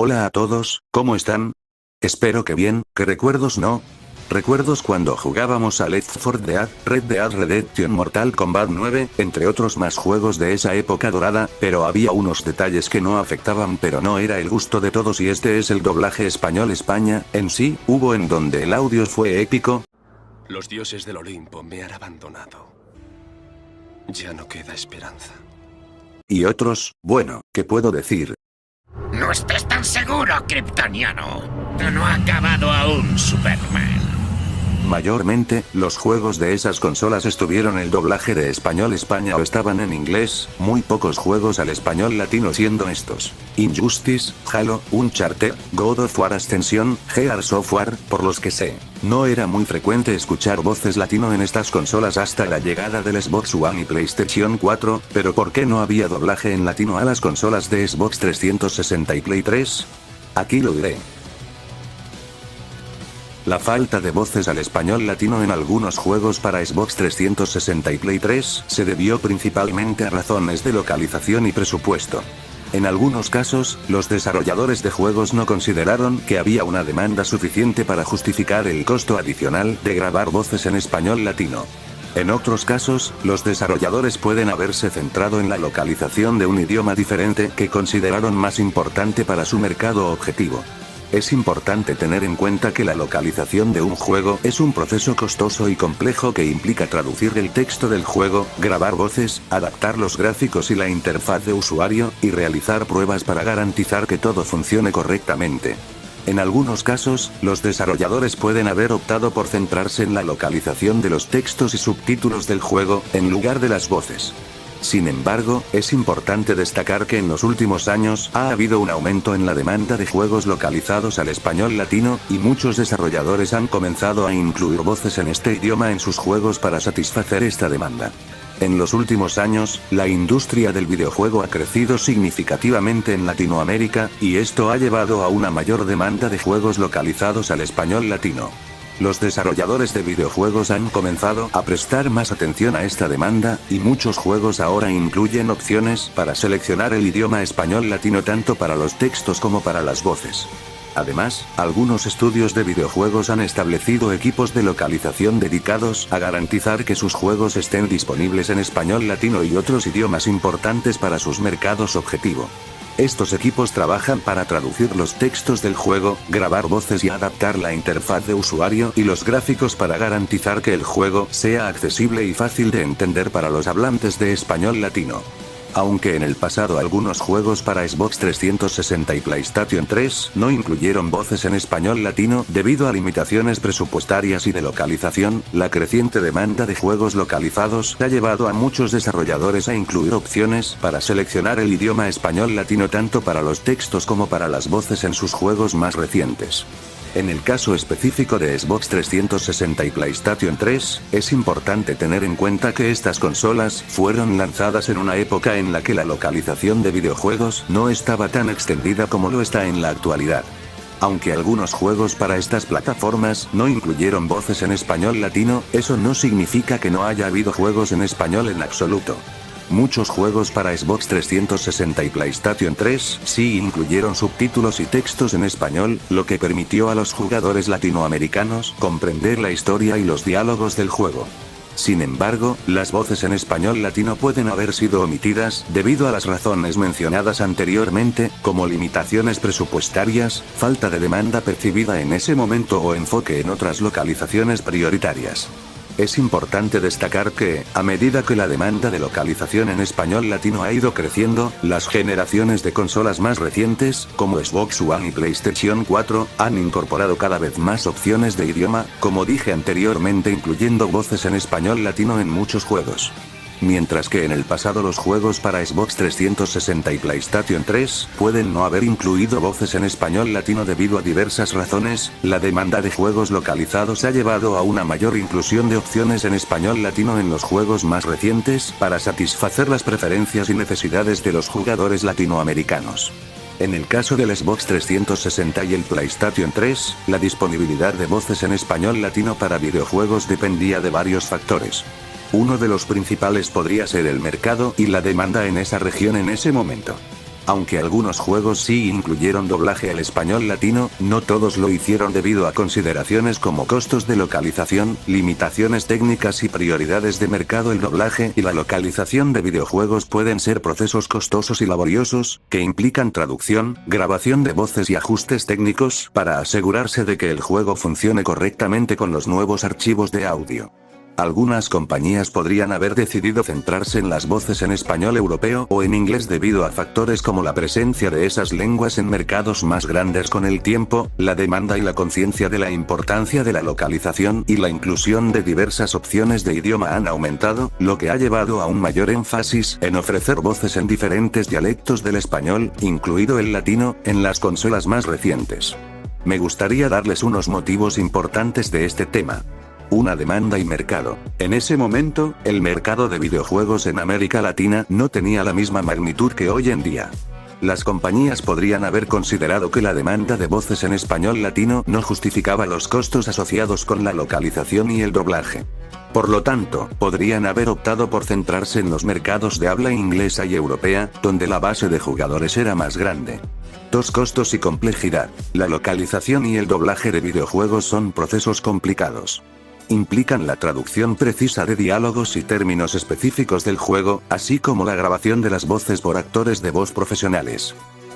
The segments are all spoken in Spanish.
Hola a todos, ¿cómo están? Espero que bien, ¿qué recuerdos no? Recuerdos cuando jugábamos a Left 4 Dead, Red Dead Redemption, Mortal Kombat 9, entre otros más juegos de esa época dorada, pero había unos detalles que no afectaban, pero no era el gusto de todos, y este es el doblaje español España. En sí, hubo en donde el audio fue épico. Los dioses del Olimpo me han abandonado. Ya no queda esperanza. Y otros, bueno, ¿qué puedo decir? No estés tan seguro, kryptoniano. No ha acabado aún, Superman. Mayormente, los juegos de esas consolas estuvieron el doblaje de español España o estaban en inglés, muy pocos juegos al español latino siendo estos: Injustice, Halo, Uncharted, God of War Ascension, Gears of War, por los que sé. No era muy frecuente escuchar voces latino en estas consolas hasta la llegada del Xbox One y PlayStation 4, pero ¿por qué no había doblaje en latino a las consolas de Xbox 360 y Play 3? Aquí lo diré. La falta de voces al español latino en algunos juegos para Xbox 360 y Play 3 se debió principalmente a razones de localización y presupuesto. En algunos casos, los desarrolladores de juegos no consideraron que había una demanda suficiente para justificar el costo adicional de grabar voces en español latino. En otros casos, los desarrolladores pueden haberse centrado en la localización de un idioma diferente que consideraron más importante para su mercado objetivo. Es importante tener en cuenta que la localización de un juego es un proceso costoso y complejo que implica traducir el texto del juego, grabar voces, adaptar los gráficos y la interfaz de usuario, y realizar pruebas para garantizar que todo funcione correctamente. En algunos casos, los desarrolladores pueden haber optado por centrarse en la localización de los textos y subtítulos del juego, en lugar de las voces. Sin embargo, es importante destacar que en los últimos años ha habido un aumento en la demanda de juegos localizados al español latino, y muchos desarrolladores han comenzado a incluir voces en este idioma en sus juegos para satisfacer esta demanda. En los últimos años, la industria del videojuego ha crecido significativamente en Latinoamérica, y esto ha llevado a una mayor demanda de juegos localizados al español latino. Los desarrolladores de videojuegos han comenzado a prestar más atención a esta demanda, y muchos juegos ahora incluyen opciones para seleccionar el idioma español latino tanto para los textos como para las voces. Además, algunos estudios de videojuegos han establecido equipos de localización dedicados a garantizar que sus juegos estén disponibles en español latino y otros idiomas importantes para sus mercados objetivo. Estos equipos trabajan para traducir los textos del juego, grabar voces y adaptar la interfaz de usuario y los gráficos para garantizar que el juego sea accesible y fácil de entender para los hablantes de español latino. Aunque en el pasado algunos juegos para Xbox 360 y PlayStation 3 no incluyeron voces en español latino debido a limitaciones presupuestarias y de localización, la creciente demanda de juegos localizados ha llevado a muchos desarrolladores a incluir opciones para seleccionar el idioma español latino tanto para los textos como para las voces en sus juegos más recientes. En el caso específico de Xbox 360 y PlayStation 3, es importante tener en cuenta que estas consolas fueron lanzadas en una época en la que la localización de videojuegos no estaba tan extendida como lo está en la actualidad. Aunque algunos juegos para estas plataformas no incluyeron voces en español latino, eso no significa que no haya habido juegos en español en absoluto. Muchos juegos para Xbox 360 y PlayStation 3 sí incluyeron subtítulos y textos en español, lo que permitió a los jugadores latinoamericanos comprender la historia y los diálogos del juego. Sin embargo, las voces en español latino pueden haber sido omitidas debido a las razones mencionadas anteriormente, como limitaciones presupuestarias, falta de demanda percibida en ese momento o enfoque en otras localizaciones prioritarias. Es importante destacar que, a medida que la demanda de localización en español latino ha ido creciendo, las generaciones de consolas más recientes, como Xbox One y PlayStation 4, han incorporado cada vez más opciones de idioma, como dije anteriormente, incluyendo voces en español latino en muchos juegos. Mientras que en el pasado los juegos para Xbox 360 y PlayStation 3 pueden no haber incluido voces en español latino debido a diversas razones, la demanda de juegos localizados ha llevado a una mayor inclusión de opciones en español latino en los juegos más recientes para satisfacer las preferencias y necesidades de los jugadores latinoamericanos. En el caso del Xbox 360 y el PlayStation 3, la disponibilidad de voces en español latino para videojuegos dependía de varios factores. Uno de los principales podría ser el mercado y la demanda en esa región en ese momento. Aunque algunos juegos sí incluyeron doblaje al español latino, no todos lo hicieron debido a consideraciones como costos de localización, limitaciones técnicas y prioridades de mercado. El doblaje y la localización de videojuegos pueden ser procesos costosos y laboriosos, que implican traducción, grabación de voces y ajustes técnicos, para asegurarse de que el juego funcione correctamente con los nuevos archivos de audio. Algunas compañías podrían haber decidido centrarse en las voces en español europeo o en inglés debido a factores como la presencia de esas lenguas en mercados más grandes. Con el tiempo, la demanda y la conciencia de la importancia de la localización y la inclusión de diversas opciones de idioma han aumentado, lo que ha llevado a un mayor énfasis en ofrecer voces en diferentes dialectos del español, incluido el latino, en las consolas más recientes. Me gustaría darles unos motivos importantes de este tema. Una demanda y mercado. En ese momento, el mercado de videojuegos en América Latina no tenía la misma magnitud que hoy en día. Las compañías podrían haber considerado que la demanda de voces en español latino no justificaba los costos asociados con la localización y el doblaje. Por lo tanto, podrían haber optado por centrarse en los mercados de habla inglesa y europea, donde la base de jugadores era más grande. 2. Costos y complejidad. La localización y el doblaje de videojuegos son procesos complicados. Implican la traducción precisa de diálogos y términos específicos del juego, así como la grabación de las voces por actores de voz profesionales.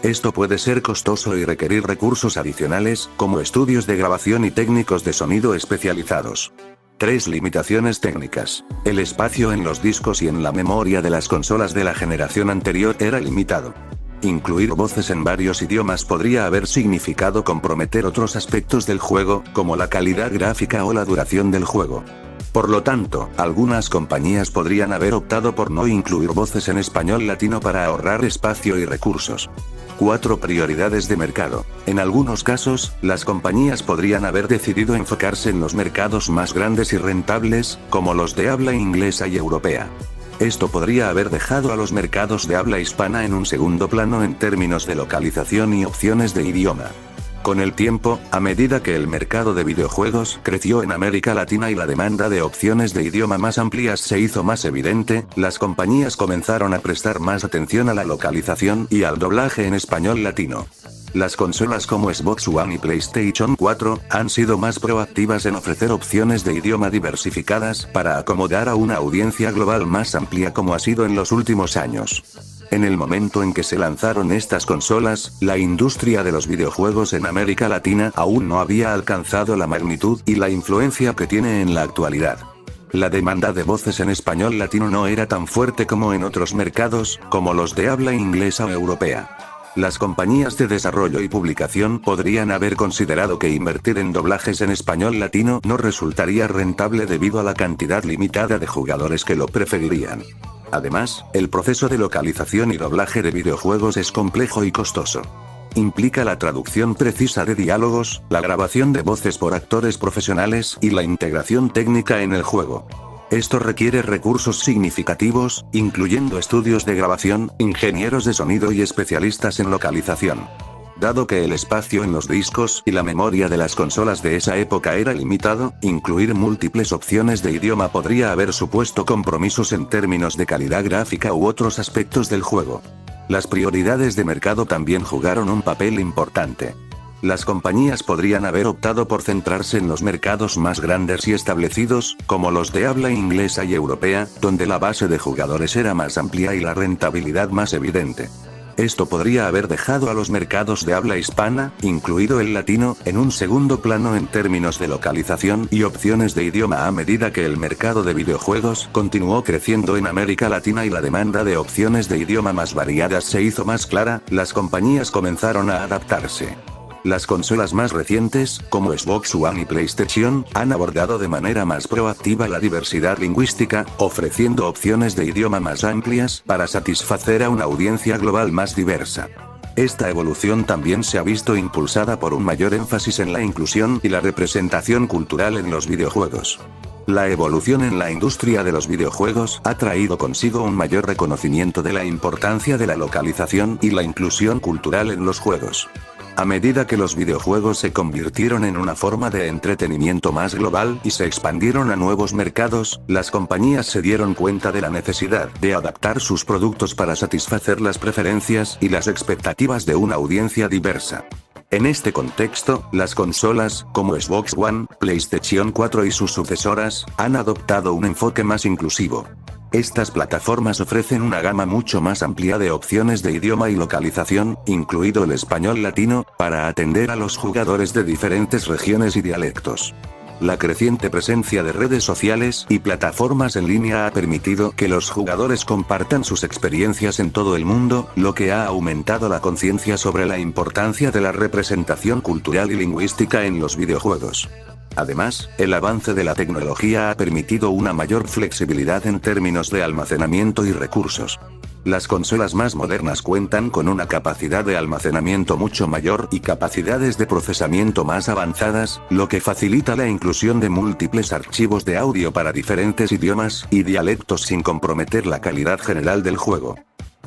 Esto puede ser costoso y requerir recursos adicionales, como estudios de grabación y técnicos de sonido especializados. 3. Limitaciones técnicas. El espacio en los discos y en la memoria de las consolas de la generación anterior era limitado. Incluir voces en varios idiomas podría haber significado comprometer otros aspectos del juego, como la calidad gráfica o la duración del juego. Por lo tanto, algunas compañías podrían haber optado por no incluir voces en español latino para ahorrar espacio y recursos. 4. Prioridades de mercado. En algunos casos, las compañías podrían haber decidido enfocarse en los mercados más grandes y rentables, como los de habla inglesa y europea. Esto podría haber dejado a los mercados de habla hispana en un segundo plano en términos de localización y opciones de idioma. Con el tiempo, a medida que el mercado de videojuegos creció en América Latina y la demanda de opciones de idioma más amplias se hizo más evidente, las compañías comenzaron a prestar más atención a la localización y al doblaje en español latino. Las consolas como Xbox One y PlayStation 4 han sido más proactivas en ofrecer opciones de idioma diversificadas para acomodar a una audiencia global más amplia, como ha sido en los últimos años. En el momento en que se lanzaron estas consolas, la industria de los videojuegos en América Latina aún no había alcanzado la magnitud y la influencia que tiene en la actualidad. La demanda de voces en español latino no era tan fuerte como en otros mercados, como los de habla inglesa o europea. Las compañías de desarrollo y publicación podrían haber considerado que invertir en doblajes en español latino no resultaría rentable debido a la cantidad limitada de jugadores que lo preferirían. Además, el proceso de localización y doblaje de videojuegos es complejo y costoso. Implica la traducción precisa de diálogos, la grabación de voces por actores profesionales y la integración técnica en el juego. Esto requiere recursos significativos, incluyendo estudios de grabación, ingenieros de sonido y especialistas en localización. Dado que el espacio en los discos y la memoria de las consolas de esa época era limitado, incluir múltiples opciones de idioma podría haber supuesto compromisos en términos de calidad gráfica u otros aspectos del juego. Las prioridades de mercado también jugaron un papel importante. Las compañías podrían haber optado por centrarse en los mercados más grandes y establecidos, como los de habla inglesa y europea, donde la base de jugadores era más amplia y la rentabilidad más evidente. Esto podría haber dejado a los mercados de habla hispana, incluido el latino, en un segundo plano en términos de localización y opciones de idioma. A medida que el mercado de videojuegos continuó creciendo en América Latina y la demanda de opciones de idioma más variadas se hizo más clara, las compañías comenzaron a adaptarse. Las consolas más recientes, como Xbox One y PlayStation, han abordado de manera más proactiva la diversidad lingüística, ofreciendo opciones de idioma más amplias para satisfacer a una audiencia global más diversa. Esta evolución también se ha visto impulsada por un mayor énfasis en la inclusión y la representación cultural en los videojuegos. La evolución en la industria de los videojuegos ha traído consigo un mayor reconocimiento de la importancia de la localización y la inclusión cultural en los juegos. A medida que los videojuegos se convirtieron en una forma de entretenimiento más global y se expandieron a nuevos mercados, las compañías se dieron cuenta de la necesidad de adaptar sus productos para satisfacer las preferencias y las expectativas de una audiencia diversa. En este contexto, las consolas, como Xbox One, PlayStation 4 y sus sucesoras, han adoptado un enfoque más inclusivo. Estas plataformas ofrecen una gama mucho más amplia de opciones de idioma y localización, incluido el español latino, para atender a los jugadores de diferentes regiones y dialectos. La creciente presencia de redes sociales y plataformas en línea ha permitido que los jugadores compartan sus experiencias en todo el mundo, lo que ha aumentado la conciencia sobre la importancia de la representación cultural y lingüística en los videojuegos. Además, el avance de la tecnología ha permitido una mayor flexibilidad en términos de almacenamiento y recursos. Las consolas más modernas cuentan con una capacidad de almacenamiento mucho mayor y capacidades de procesamiento más avanzadas, lo que facilita la inclusión de múltiples archivos de audio para diferentes idiomas y dialectos sin comprometer la calidad general del juego.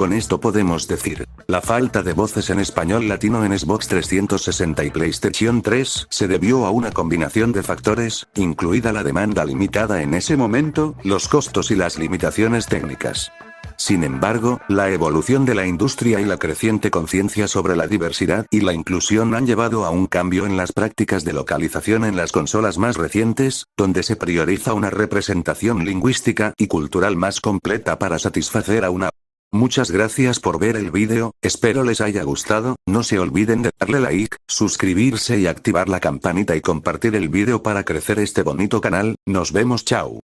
Con esto podemos decir, la falta de voces en español latino en Xbox 360 y PlayStation 3 se debió a una combinación de factores, incluida la demanda limitada en ese momento, los costos y las limitaciones técnicas. Sin embargo, la evolución de la industria y la creciente conciencia sobre la diversidad y la inclusión han llevado a un cambio en las prácticas de localización en las consolas más recientes, donde se prioriza una representación lingüística y cultural más completa para satisfacer a una. Muchas gracias por ver el vídeo, espero les haya gustado, no se olviden de darle like, suscribirse y activar la campanita y compartir el vídeo para crecer este bonito canal, nos vemos chao.